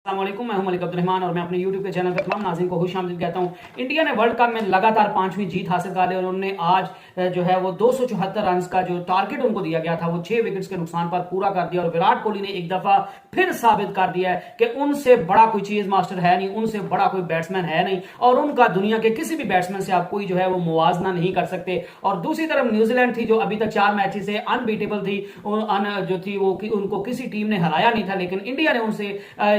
अस्सलामुअलैकुम, मैं हूं मलिक अब्दुल रहमान और मैं अपने YouTube के चैनल पर तमाम नाज़रीन को खुशामदीद कहता हूं। इंडिया ने वर्ल्ड कप में लगातार 5वीं जीत हासिल कर ली और उन्होंने आज जो है वो 274 रन का जो टारगेट उनको दिया गया था वो 6 विकेट्स के नुकसान पर पूरा कर दिया। और विराट कोहली ने एक दफा फिर साबित कर दिया है कि उनसे बड़ा कोई चीज मास्टर है नहीं, उनसे बड़ा कोई बैट्समैन है नहीं और उनका दुनिया के किसी भी बैट्समैन से आप कोई जो है वो मुवाजना नहीं कर सकते। और दूसरी तरफ न्यूजीलैंड थी जो अभी तक 4 मैचेस से अनबीटेबल थी, जो थी वो उनको किसी टीम ने हराया नहीं था, लेकिन इंडिया ने उनसे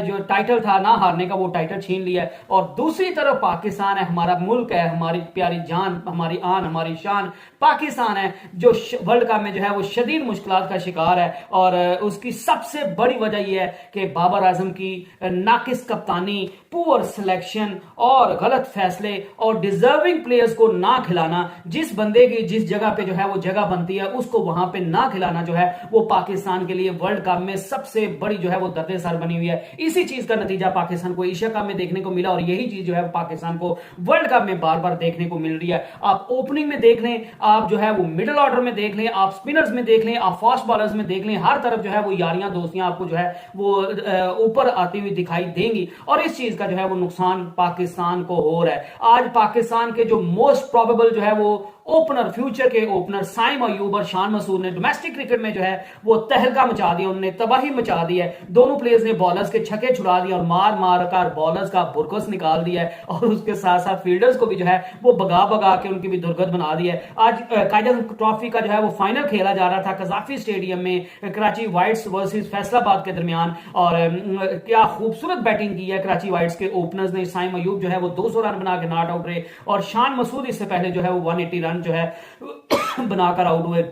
जो टाइटल था ना हारने का वो टाइटल छीन लिया है। और दूसरी तरफ पाकिस्तान है, हमारा मुल्क है, हमारी प्यारी जान, हमारी आन, हमारी शान पाकिस्तान है जो वर्ल्ड कप में जो है वो शदीद मुश्किलात का शिकार है। और उसकी सबसे बड़ी वजह यह है कि बाबर आजम की नाकिस कप्तानी, पुअर सिलेक्शन और गलत फैसले और डिजर्विंग प्लेयर्स को ना खिलाना, जिस बंदे की जिस जगह पे जो है वो जगह बनती है उसको वहां पे ना खिलाना जो है वो पाकिस्तान के लिए वर्ल्ड कप में सबसे बड़ी जो है वो दर्द सर बनी हुई है। इसी चीज का नतीजा पाकिस्तान को एशिया कप में देखने को मिला और यही चीज जो है पाकिस्तान को वर्ल्ड कप में बार बार देखने को मिल रही है। आप ओपनिंग में देख लें, आप जो है वो मिडिल ऑर्डर में देख लें, आप स्पिनर्स में देख लें, आप फास्ट बॉलर्स में देख लें, हर तरफ जो है वो यारियां दोस्तियां आपको जो है वो ऊपर आती हुई दिखाई देंगी और इस चीज का जो है वो नुकसान पाकिस्तान को हो रहा है। आज पाकिस्तान के जो मोस्ट प्रोबेबल जो है वो ओपनर, फ्यूचर के ओपनर साइम अयूब और शान मसूद ने डोमेस्टिक क्रिकेट में जो है वो तहलका मचा दिया, उन्होंने तबाही मचा दी है। दोनों प्लेयर्स ने बॉलर्स के छक्के छुड़ा दिए और मार मार कर बॉलर्स का बुरकस निकाल दिया है और उसके साथ साथ फील्डर्स को भी जो है वो भगा भगा के उनकी भी दुर्गत बना दी है। आज कायदे ट्रॉफी का जो है वो फाइनल खेला जा रहा था कजाफी स्टेडियम में, कराची वाइट्स वर्सेस फैसलाबाद के दरमियान। और क्या खूबसूरत बैटिंग की है कराची वाइट्स के ओपनर्स ने। साइम अयूब जो है वो 200 रन बना के नॉट आउट रहे और शान मसूद इससे पहले जो है वो 180 रन जो है बनाकर आउट हुए।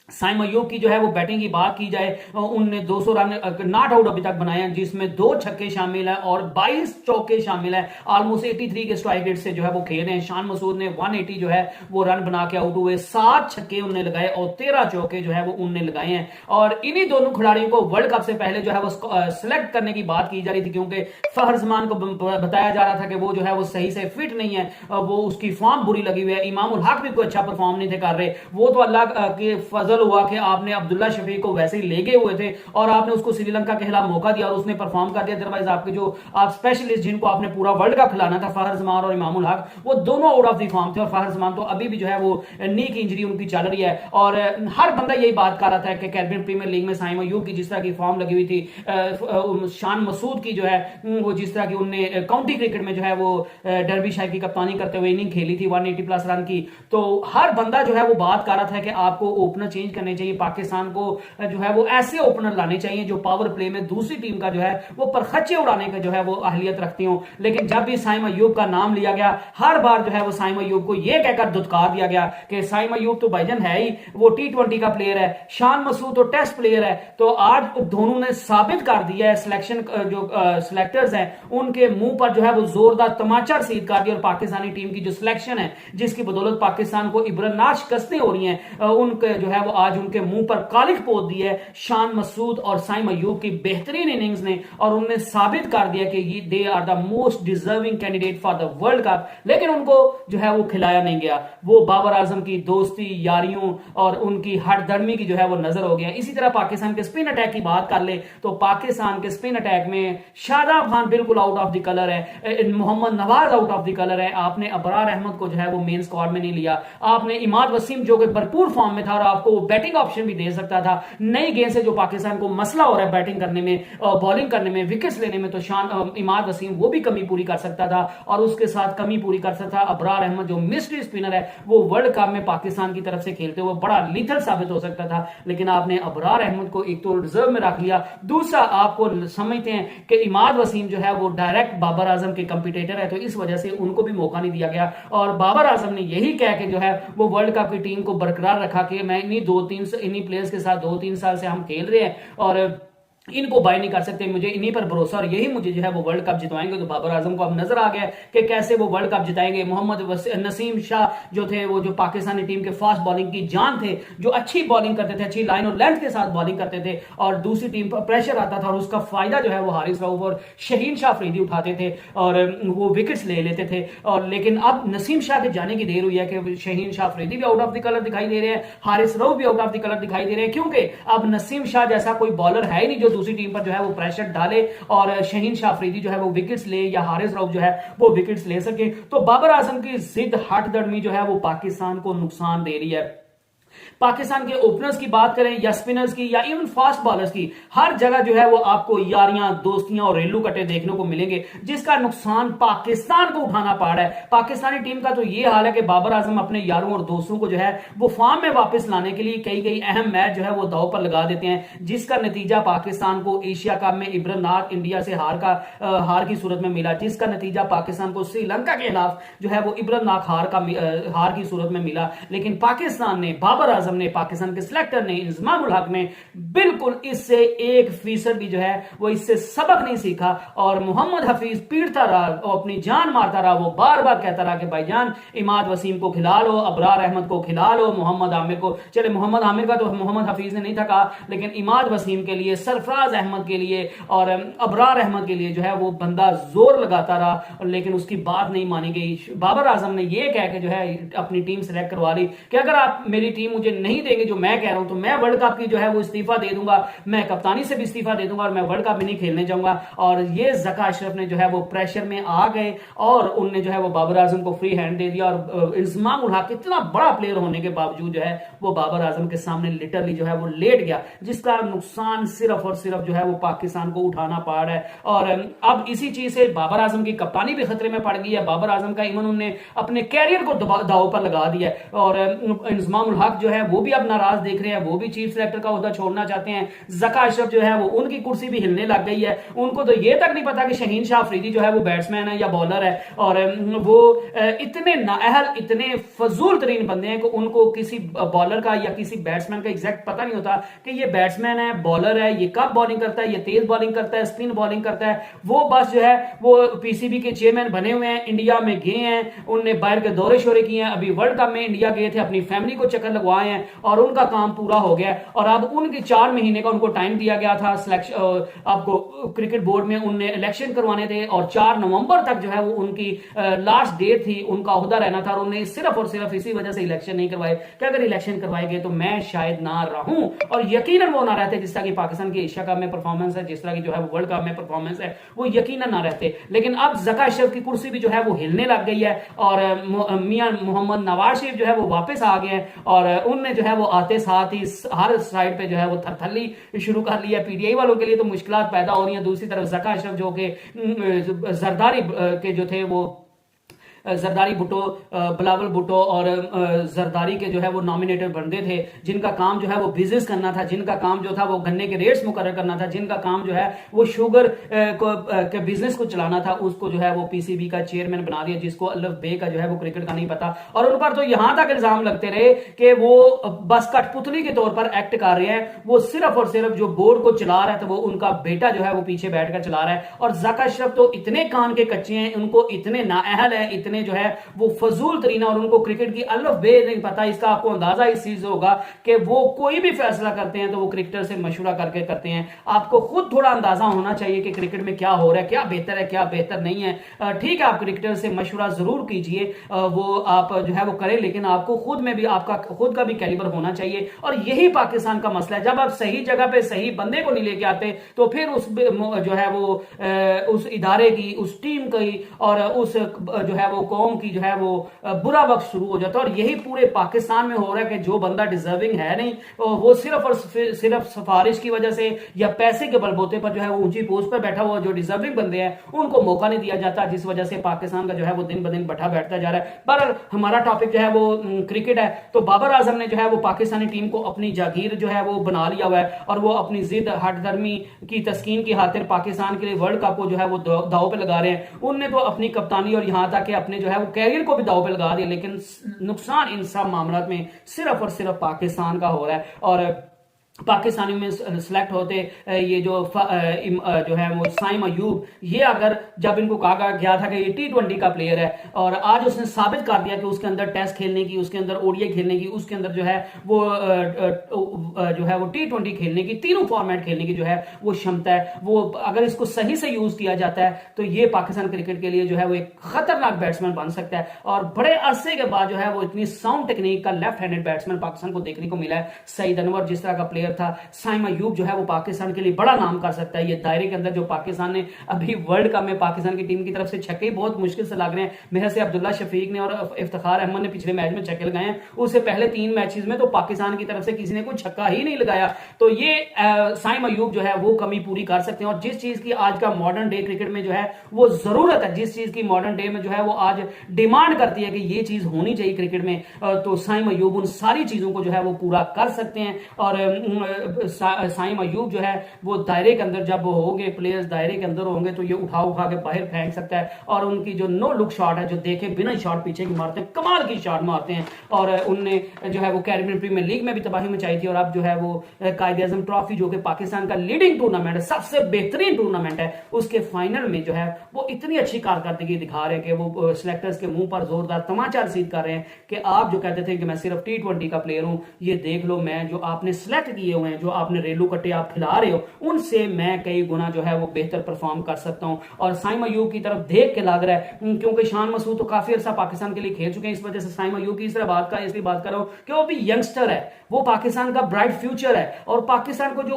साइम अयूब की जो है वो बैटिंग की बात की जाए, उनने 200 रन नॉट आउट अभी तक बनाए हैं, जिसमें 2 छक्के शामिल हैं और 22 चौके शामिल हैं। ऑलमोस्ट 83 के स्ट्राइक रेट से जो है वो खेल रहे हैं। शान मसूद ने 180 जो है वो रन बना के आउट हुए, 7 छक्के उन्होंने लगाए और 13 चौके जो है वो उनने लगाए हैं। और इन्हीं दोनों खिलाड़ियों को वर्ल्ड कप से पहले जो है वो सिलेक्ट करने की बात की जा रही थी, क्योंकि फहर जमान को बताया जा रहा था कि वो जो है वो सही से फिट नहीं है, वो उसकी फॉर्म बुरी लगी हुई है। इमामुल हक भी कोई अच्छा परफॉर्म नहीं थे कर रहे, वो तो अल्लाह के फजल हुआ कि आपने अब्दुल्ला शफीक को वैसे ही ले गए हुए थे और आपने उसको श्रीलंका के खिलाफ मौका दिया और उसने परफॉर्म कर दिया। अदरवाइज आपके जो आप स्पेशलिस्ट जिनको आपने पूरा वर्ल्ड कप खिलाना था, फहर जमान और इमामुल हक, वो दोनों आउट ऑफ द फॉर्म थे। और फहर जमान तो अभी भी जो है वो नी की इंजरी उनकी चल रही है और हर बंदा यही बात कर रहा था कि कैरिबियन प्रीमियर लीग में साइम अयूब की जिस तरह की फॉर्म लगी हुई थी, शान मसूद की जो है वो जिस तरह की उनने काउंटी क्रिकेट में जो है वो डर्बी शायर की कप्तानी करते हुए इनिंग खेली थी 180 प्लस रन की, तो हर बंदा जो है वो बात कर रहा था कि आपको ओपनर चेंज करने चाहिए, पाकिस्तान को जो है वो ऐसे ओपनर लाने चाहिए जो पावर प्ले में दूसरी टीम का जो है वो परखच्चे उड़ाने का जो है वो अहलियत रखती हो। लेकिन जब भी साइम अयूब का नाम लिया गया, हर बार जो है वो साइम अयूब को यह कहकर धुतकार दिया गया कि साइम अयूब तो भाईजान है ही, वो T20 का प्लेयर है, शान मसूद तो टेस्ट प्लेयर है। तो आज दोनों ने साबित कर दिया है, सिलेक्शन जो सिलेक्टर्स हैं उनके मुंह पर जो है वो जोरदार तमाचा रसीद कर दिया और पाकिस्तानी टीम की जो सिलेक्शन है जिसकी बदौलत पाकिस्तान को इबरतनाक शिकस्तें हो रही हैं, उनके जो है वो आज उनके मुंह पर कालिक पोत दी है शान मसूद और साइम अयूब की बेहतरीन इनिंग्स ने। और उन्होंने साबित कर दिया कि ये they are the most deserving candidate for the world cup, लेकिन उनको जो है वो खिलाया नहीं गया। वो बाबर आजम की दोस्ती, यारियों और उनकी हटधर्मी की जो है वो नजर हो गया। इसी तरह पाकिस्तान के स्पिन अटैक की बात कर ले तो पाकिस्तान के स्पिन अटैक में शादाब खान बिल्कुल आउट ऑफ द कलर है, Mohammad Nawaz out of the colour है, आपने अबरार अहमद को जो है वो मेन स्क्वाड में नहीं लिया, आपने इमाद वसीम जो कि भरपूर फॉर्म में था और आपको बैटिंग ऑप्शन भी दे सकता था। नई गेंद से जो पाकिस्तान को मसला हो रहा है बैटिंग करने में और बॉलिंग करने में, विकेट्स लेने में, तो इमाद वसीम वो भी कमी पूरी कर सकता था और उसके साथ कमी पूरी कर सकता था अबरार अहमद जो मिस्ट्री स्पिनर है, वो वर्ल्ड कप में पाकिस्तान की तरफ से खेलते हुए बड़ा लीथल साबित हो सकता था। लेकिन आपने अबरार अहमद को एक तो रिजर्व में रख लिया, दूसरा आपको समझते हैं कि इमाद वसीम जो है वो डायरेक्ट बाबर आजम के कंपटीटर है, तो इस वजह से उनको भी मौका नहीं दिया गया। और बाबर आजम ने यही कह के जो है वो वर्ल्ड कप की टीम को बरकरार रखा कि मैं इन्हीं प्लेयर्स के साथ 2-3 साल से हम खेल रहे हैं और इनको बाय नहीं कर सकते, मुझे इन्हीं पर भरोसा और यही मुझे जो है वो वर्ल्ड कप जितवाएंगे। तो बाबर आजम को अब नजर आ गया कि कैसे वो वर्ल्ड कप जिताएंगे। मोहम्मद नसीम शाह जो थे, वो जो पाकिस्तानी टीम के फास्ट बॉलिंग की जान थे, जो अच्छी बॉलिंग करते थे, अच्छी लाइन और लेंथ के साथ बॉलिंग करते थे और दूसरी टीम पर प्रेशर आता था और उसका फायदा जो है वो हारिस रऊफ और शहीन शाह अफरीदी उठाते थे और वो विकेट्स ले लेते थे। और लेकिन अब नसीम शाह के जाने की देर हुई है कि शहीन शाह अफरीदी भी आउट ऑफ द कलर दिखाई दे रहे हैं, हारिस रऊफ भी आउट ऑफ द कलर दिखाई दे रहे हैं, क्योंकि अब नसीम शाह जैसा कोई बॉलर है ही नहीं जो दूसरी टीम पर जो है वो प्रेशर डाले और शहीन शाह अफरीदी जो है वो विकेट्स ले या हारिस रऊफ जो है वो विकेट्स ले सके। तो बाबर आजम की जिद हठधर्मी जो है वो पाकिस्तान को नुकसान दे रही है। पाकिस्तान के ओपनर्स की बात करें या स्पिनर्स की या इवन फास्ट बॉलर्स की, हर जगह जो है वो आपको यारियां, दोस्तियां और रेलू कटे देखने को मिलेंगे, जिसका नुकसान पाकिस्तान को उठाना पड़ रहा है। पाकिस्तानी टीम का तो ये हाल है कि बाबर आजम अपने यारों और दोस्तों को जो है वो फॉर्म में वापस लाने के लिए कई कई अहम मैच जो है वो दांव पर लगा देते हैं, जिसका नतीजा पाकिस्तान को एशिया कप में इब्रनाक इंडिया से हार की सूरत में मिला, जिसका नतीजा पाकिस्तान को श्रीलंका के खिलाफ जो है वो इब्रनाक हार की सूरत में मिला। लेकिन पाकिस्तान ने, बाबर आजम ने, पाकिस्तान के सिलेक्टर ने, इंजमाम उल हक ने बिल्कुल इससे 1% भी जो है वो इससे सबक नहीं सीखा और मोहम्मद हफीज पीटता रहा और अपनी जान मारता रहा। वो बार बार कहता रहा कि भाईजान इमाद वसीम को खिला लो, अबरार अहमद को खिला लो, मोहम्मद आमिर को, चले मोहम्मद आमिर का तो मोहम्मद हफीज ने नहीं था कहा, लेकिन इमाद वसीम के लिए, सरफराज अहमद के लिए और अबरार अहमद के लिए जो है वो बंदा जोर लगाता रहा, लेकिन उसकी बात नहीं मानी गई। बाबर आजम ने यह कह के जो है अपनी टीम सेलेक्ट करवा ली कि अगर आप मेरी टीम मुझे नहीं देंगे जो मैं कह रहा हूं तो मैं वर्ल्ड कप की जो है वो इस्तीफा दे दूंगा, मैं कप्तानी से भी इस्तीफा दे दूंगा और मैं वर्ल्ड कप भी नहीं खेलने जाऊंगा। और ये ज़का अशरफ ने जो है वो प्रेशर में आ गए और उनने जो है वो बाबर आजम को फ्री हैंड दे दिया। और इंजमाम उल हक इतना बड़ा प्लेयर होने के बावजूद जो है वो बाबर आजम के सामने लिटरली जो है वो लेट गया, जिसका नुकसान सिर्फ और सिर्फ जो है वो पाकिस्तान को उठाना पड़ रहा है। और अब इसी चीज से बाबर आजम की कप्तानी भी खतरे में पड़ गई है। बाबर आजम का इवन उन्होंने अपने कैरियर को दाव पर लगा दिया है और इंजमाम उल हक जो है वो भी अब नाराज देख रहे हैं, वो भी चीफ सेलेक्टर का ओहदा छोड़ना चाहते हैं। ज़का अशरफ जो है वो उनकी कुर्सी भी हिलने लग गई है, उनको तो ये तक नहीं पता कि शहीन शाह अफरीदी जो है वो बैट्समैन है या बॉलर है। और वो इतने नाअहल, इतने फजूल तरीन बंदे हैं कि उनको किसी बॉलर का या किसी बैट्समैन का एग्जैक्ट पता नहीं होता कि ये बैट्समैन है, बॉलर है, ये कब बॉलिंग करता है, ये तेज बॉलिंग करता है, स्पिन बॉलिंग करता है। वो बस जो है वो पीसीबी के चेयरमैन बने हुए हैं, इंडिया में गए हैं, उनने बाहर के दौरे शोरे किए हैं, अभी वर्ल्ड कप में इंडिया गए थे, अपनी फैमिली को चक्कर लगवाए हैं और उनका काम पूरा हो गया। और अब उनकी 4 महीने का उनको टाइम दिया गया था सिलेक्शन, आपको क्रिकेट बोर्ड में उनने इलेक्शन करवाने थे और 4 नवंबर तक जो है वो उनकी लास्ट डेट थी, उनका ओहदा रहना था और उन्हें सिर्फ और सिर्फ इसी वजह से इलेक्शन नहीं करवाए कि अगर इलेक्शन करवाए गए तो मैं शायद ना रहूं। और यकीनन वो ना रहते, जिस तरह की पाकिस्तान की एशिया कप में परफॉर्मेंस है, जिस तरह की जो है वो वर्ल्ड कप में परफॉर्मेंस है, वो यकीनन ना रहते। लेकिन अब ज़का अशरफ की कुर्सी भी जो है वो हिलने लग गई है और मियां मोहम्मद नवाज शरीफ जो है वो वापस आ गए हैं और उनने जो है वो आते साथ ही हर साइड पे जो है वो थरथली शुरू कर लिया। पीटीआई वालों के लिए तो मुश्किलात पैदा हो रही है, दूसरी तरफ ज़का अशरफ जो कि जरदारी के जो थे वो जरदारी भुट्टो, बिलावल भुट्टो और जरदारी के जो है वो नॉमिनेटेड बंदे थे, जिनका काम जो है वो बिजनेस करना था, जिनका काम जो था वो गन्ने के रेट्स मुकर्रर करना था, जिनका काम जो है वो शुगर के बिजनेस को चलाना था, उसको जो है वो पीसीबी का चेयरमैन बना दिया, जिसको अल्लफ बे का जो है वो क्रिकेट का नहीं पता। और उन पर तो यहां तक इल्जाम लगते रहे कि वो बस कठपुतली के तौर पर एक्ट कर रहे हैं, वो सिर्फ और सिर्फ जो बोर्ड को चला रहा है तो वो उनका बेटा जो है वो पीछे बैठकर चला रहा है। और ज़का अशरफ तो इतने कान के कच्चे हैं, उनको इतने नाअहल है, इतने जो है वो फजूल तरीना, और उनको क्रिकेट की अल्फ बे नहीं पता। इसका आपको अंदाजा इस चीज होगा कि वो कोई भी फैसला करते हैं तो वो क्रिकेटर से मशवरा करके करते हैं। आपको खुद थोड़ा अंदाजा होना चाहिए कि क्रिकेट में क्या हो रहा है, क्या बेहतर है, क्या बेहतर नहीं है। ठीक है, आप क्रिकेटर से मशवरा जरूर कीजिए, वो आप जो है वो करें, लेकिन आपको खुद में भी आपका खुद का भी कैलिबर होना चाहिए। और यही पाकिस्तान का मसला है, जब आप सही जगह पे सही बंदे को नहीं लेके आते तो फिर उस जो है वो उस इदारे की, उस टीम की और उस जो है वो कौम की जो है वो बुरा वक्त शुरू हो जाता है। और यही पूरे पाकिस्तान में हो रहा है कि जो बंदा डिजर्विंग है नहीं, वो सिर्फ और सिर्फ सिफारिश की वजह से या पैसे के बलबूते पर जो है वो ऊंची पोस्ट पर बैठा हुआ जो डिजर्विंग बंदे हैं उनको मौका नहीं दिया जाता, जिस वजह से पाकिस्तान का जो है वो दिन ब दिन बैठा बैठता जा रहा है। पर हमारा टॉपिक जो है वो क्रिकेट है, तो बाबर आजम ने जो है वो पाकिस्तानी टीम को अपनी जागीर जो है वो बना लिया हुआ है और वो अपनी जिद हठधर्मी की तस्कीन की खातिर पाकिस्तान के लिए वर्ल्ड कप को जो है वो दाव पे लगा रहे हैं। उनने तो अपनी कप्तानी और यहां तक कि अपने जो है वो कैरियर को भी दाव पे लगा दिया, लेकिन नुकसान इन सब मामलों में सिर्फ और सिर्फ पाकिस्तान का हो रहा है। और पाकिस्तानी में सिलेक्ट होते ये जो है वो साइम अयूब, ये अगर जब इनको कहा गया था कि ये T20 का प्लेयर है और आज उसने साबित कर दिया कि उसके अंदर टेस्ट खेलने की, उसके अंदर ओडीआई खेलने की, उसके अंदर जो है वो T20 खेलने की, तीनों फॉर्मेट खेलने की जो है वो क्षमता है। वो अगर इसको सही से यूज किया जाता है तो ये पाकिस्तान क्रिकेट के लिए जो है वो एक खतरनाक बैट्समैन बन सकता है। और बड़े अरसे के बाद जो है वो इतनी साउंड टेक्निक का लेफ्ट हैंडेड बैट्समैन पाकिस्तान को देखने को मिला है। सईद अनवर जिस तरह का प्लेयर प्लेयर था। साइम अयूब जो है वो पाकिस्तान के लिए बड़ा नाम कर सकता है। ये दायरे के अंदर जो पाकिस्तान ने अभी वर्ल्ड कप में पाकिस्तान की टीम की तरफ से छक्के बहुत मुश्किल से लग रहे हैं। मेहर से अब्दुल्ला शफीक ने और इफ्तिखार अहमद ने पिछले मैच में छक्के लगाए हैं। उससे पहले 3 मैचेस में तो पाकिस्तान की तरफ से किसी ने कोई छक्का ही नहीं लगाया। तो ये साइम अयूब जो है वो कमी पूरी कर सकते हैं। और जिस चीज की आज का मॉडर्न डे क्रिकेट में जो है वो जरूरत है, जिस चीज की मॉडर्न डे में जो है वो आज डिमांड करती है कि ये चीज होनी चाहिए क्रिकेट में, तो साइम अयूब उन सारी चीजों को जो है वो पूरा कर सकते हैं। और साइम अयूब जो है वो दायरे के अंदर जब होंगे, प्लेयर्स दायरे के अंदर होंगे तो ये उठा उठा के बाहर फेंक सकता है। और उनकी जो नो लुक शॉट है, जो देखे बिना शॉट पीछे की मारते हैं, कमाल की शॉट मारते हैं। और उनने जो है वो कैरिबियन प्रीमियर लीग में भी तबाही मचाई थी। और अब जो है वो कायदे आजम ट्रॉफी जो कि पाकिस्तान का लीडिंग टूर्नामेंट है, सबसे बेहतरीन टूर्नामेंट है, उसके फाइनल में जो है वो इतनी अच्छी कारकर्दगी दिखा रहे हैं कि वो सिलेक्टर्स के मुंह पर जोरदार तमाचा रसीद कर रहे हैं कि आप जो कहते थे कि मैं सिर्फ T20 का प्लेयर हूं, ये देख लो, मैं जो आपने सिलेक्ट किए हुए हैं, जो आपने रेलू कट्टे आप खिला रहे हो, उनसे मैं कई गुना जो है वो बेहतर परफॉर्म कर सकता हूं। और साइम अयूब की तरफ देख के लग रहा है, क्योंकि शान मसूद तो काफी अर्सा पाकिस्तान के लिए खेल चुके हैं, इस वजह से साइम अयूब की इसलिए बात कर रहा हूं कि वो भी यंगस्टर है, वो पाकिस्तान का ब्राइट फ्यूचर है। और पाकिस्तान को जो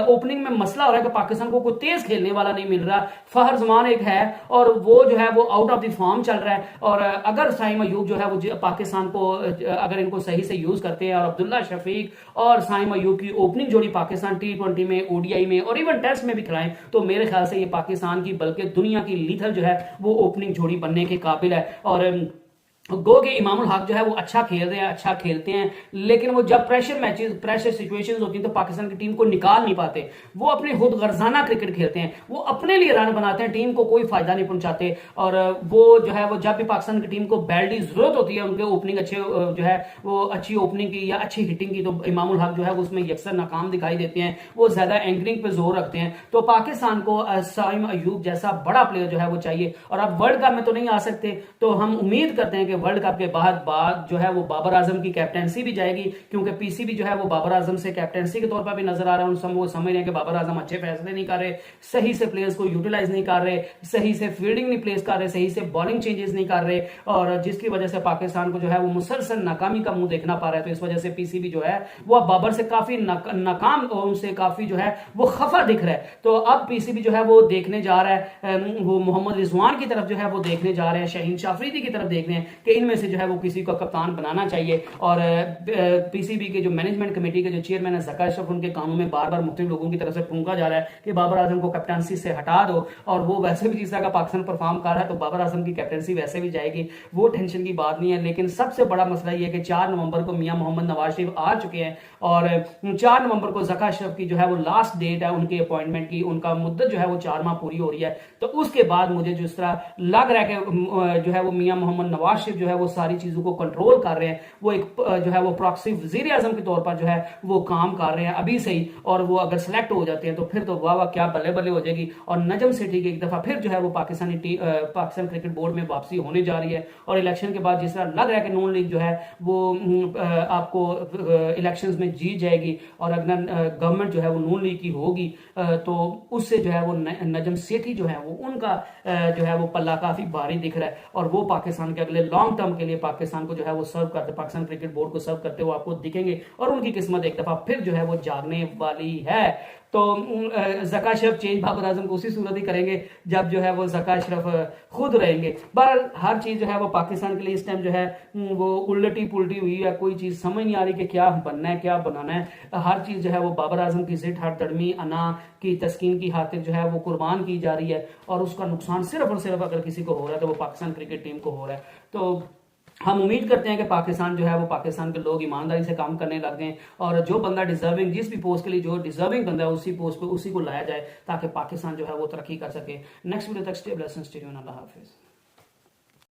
ओपनिंग में मसला हो रहा है कि पाकिस्तान को कोई तेज खेलने वाला नहीं मिल रहा, फहर जमान एक है और वो जो है वो आउट ऑफ द फॉर्म चल रहा है। और अगर साइम अयूब जो है वो पाकिस्तान को अगर इनको सही से यूज करते हैं और अब्दुल्ला शफीक और साइम अयूब की ओपनिंग जोड़ी पाकिस्तान T20 में, ODI में और इवन टेस्ट में भी खिलाएं, तो मेरे ख्याल से ये पाकिस्तान की बल्कि दुनिया की लीथल जो है वो ओपनिंग जोड़ी बनने के काबिल है। और गो के इमामुल हक जो है वो अच्छा खेल रहे हैं, अच्छा खेलते हैं, लेकिन वो जब प्रेशर सिचुएशंस होती हैं तो पाकिस्तान की टीम को निकाल नहीं पाते। वो अपने खुद गर्जाना क्रिकेट खेलते हैं, वो अपने लिए रन बनाते हैं, टीम को कोई फायदा नहीं पहुंचाते। और वो जो है वो जब भी पाकिस्तान की टीम को बैडली जरूरत होती है उनके ओपनिंग अच्छे जो है वो अच्छी ओपनिंग की या अच्छी हिटिंग की, तो इमामुल हक जो है उसमें अक्सर नाकाम दिखाई देते हैं। वो ज्यादा एंकरिंग पे जोर रखते हैं। तो पाकिस्तान को साइम अयूब जैसा बड़ा प्लेयर जो है वो चाहिए। और अब वर्ल्ड कप में तो नहीं आ सकते, तो हम उम्मीद करते हैं कि वर्ल्ड कप के बाद जो है वो बाबर आजम की कैप्टेंसी भी जाएगी, क्योंकि पीसीबी जो है वो बाबर आजम से कैप्टेंसी के तौर पर भी नजर आ रहा है। वो समझ रहे हैं कि बाबर आजम अच्छे फैसले नहीं कर रहे, सही से प्लेयर्स को यूटिलाइज नहीं कर रहे, सही से फील्डिंग नहीं प्लेस कर रहे, सही से बॉलिंग चेंजेस नहीं कर रहे, और जिसकी वजह से पाकिस्तान को जो है वो मुसलसल नाकामी का मुंह देखना पा रहा है। तो इस वजह से पीसीबी जो है वो बाबर से काफी नाकाम, उनसे काफी जो है वो खफा दिख रहा है। तो अब पीसीबी जो है वो देखने जा रहा है, वो मोहम्मद रिजवान की तरफ जो है वो देखने जा रहे हैं, शाहीन शाफरीदी की तरफ देख रहे हैं कि इनमें से जो है वो किसी को कप्तान बनाना चाहिए। और पीसीबी के जो मैनेजमेंट कमेटी के जो चेयरमैन है ज़का अशरफ, उनके कानों में बार बार मुख्तलिफ लोगों की तरफ से फूंका जा रहा है कि बाबर आजम को कैप्टनसी से हटा दो, और वो वैसे भी जिस तरह का पाकिस्तान परफॉर्म कर रहा है तो बाबर आजम की कैप्टनसी वैसे भी जाएगी, वो टेंशन की बात नहीं है। लेकिन सबसे बड़ा मसला ये है कि 4 नवंबर को मियां मोहम्मद नवाज शरीफ आ चुके हैं, और 4 नवंबर को ज़का अशरफ की जो है वो लास्ट डेट है उनके अपॉइंटमेंट की, उनका मुद्दत जो है वो 4 माह पूरी हो रही है। तो उसके बाद मुझे जिस तरह लग रहा है कि जो है वो मियां मोहम्मद नवाज शरीफ जो है वो सारी चीजों को कंट्रोल कर रहे हैं, वो एक जो है वो प्रॉक्सी वजीर आजम के तौर पर जो है वो काम कर रहे हैं अभी से ही। और वो अगर सेलेक्ट हो जाते हैं तो फिर तो वाह वाह क्या बल्ले बल्ले हो जाएगी। और नजम सेठी की एक दफा फिर जो है वो पाकिस्तान क्रिकेट बोर्ड में वापसी होने जा रही है। और इलेक्शन के बाद जिस तरह लग रहा है कि नून लीग जो है वो आपको इलेक्शंस में जीत जाएगी, और अगर गवर्नमेंट जो है वो नून लीग की होगी तो उससे जो है वो नजम सेठी जो है वो उनका जो है वो पल्ला काफी भारी दिख रहा है। और वो पाकिस्तान के अगले लॉन्ग टर्म के लिए पाकिस्तान को जो है वो सर्व करते, पाकिस्तान क्रिकेट बोर्ड को सर्व करते हुए आपको दिखेंगे, और उनकी किस्मत एक दफा फिर जो है वो जागने वाली है। तो ज़का अशरफ चेंज बाबर आजम को उसी सूरत ही करेंगे जब जो है वो ज़का अशरफ खुद रहेंगे। बहरहाल हर चीज जो है वो पाकिस्तान के लिए इस टाइम जो है वो उल्टी पुल्टी हुई है, कोई चीज समझ नहीं आ रही कि क्या बनना है क्या बनाना है। हर चीज जो है वो बाबर आजम की जिद हर तड़मी अना की तस्कीन की खातिर जो है वो कुर्बान की जा रही है, और उसका नुकसान सिर्फ और सिर्फ अगर किसी को हो रहा है तो वो पाकिस्तान क्रिकेट टीम को हो रहा है। तो हम उम्मीद करते हैं कि पाकिस्तान जो है वो पाकिस्तान के लोग ईमानदारी से काम करने लग गए, और जो बंदा डिजर्विंग, जिस भी पोस्ट के लिए जो डिजर्विंग बंदा है उसी पोस्ट पे उसी को लाया जाए ताकि पाकिस्तान जो है वो तरक्की कर सके। नेक्स्ट वीडियो तक स्टे ब्लेस्ड, स्टे ट्यून्ड, अल्लाह हाफिज।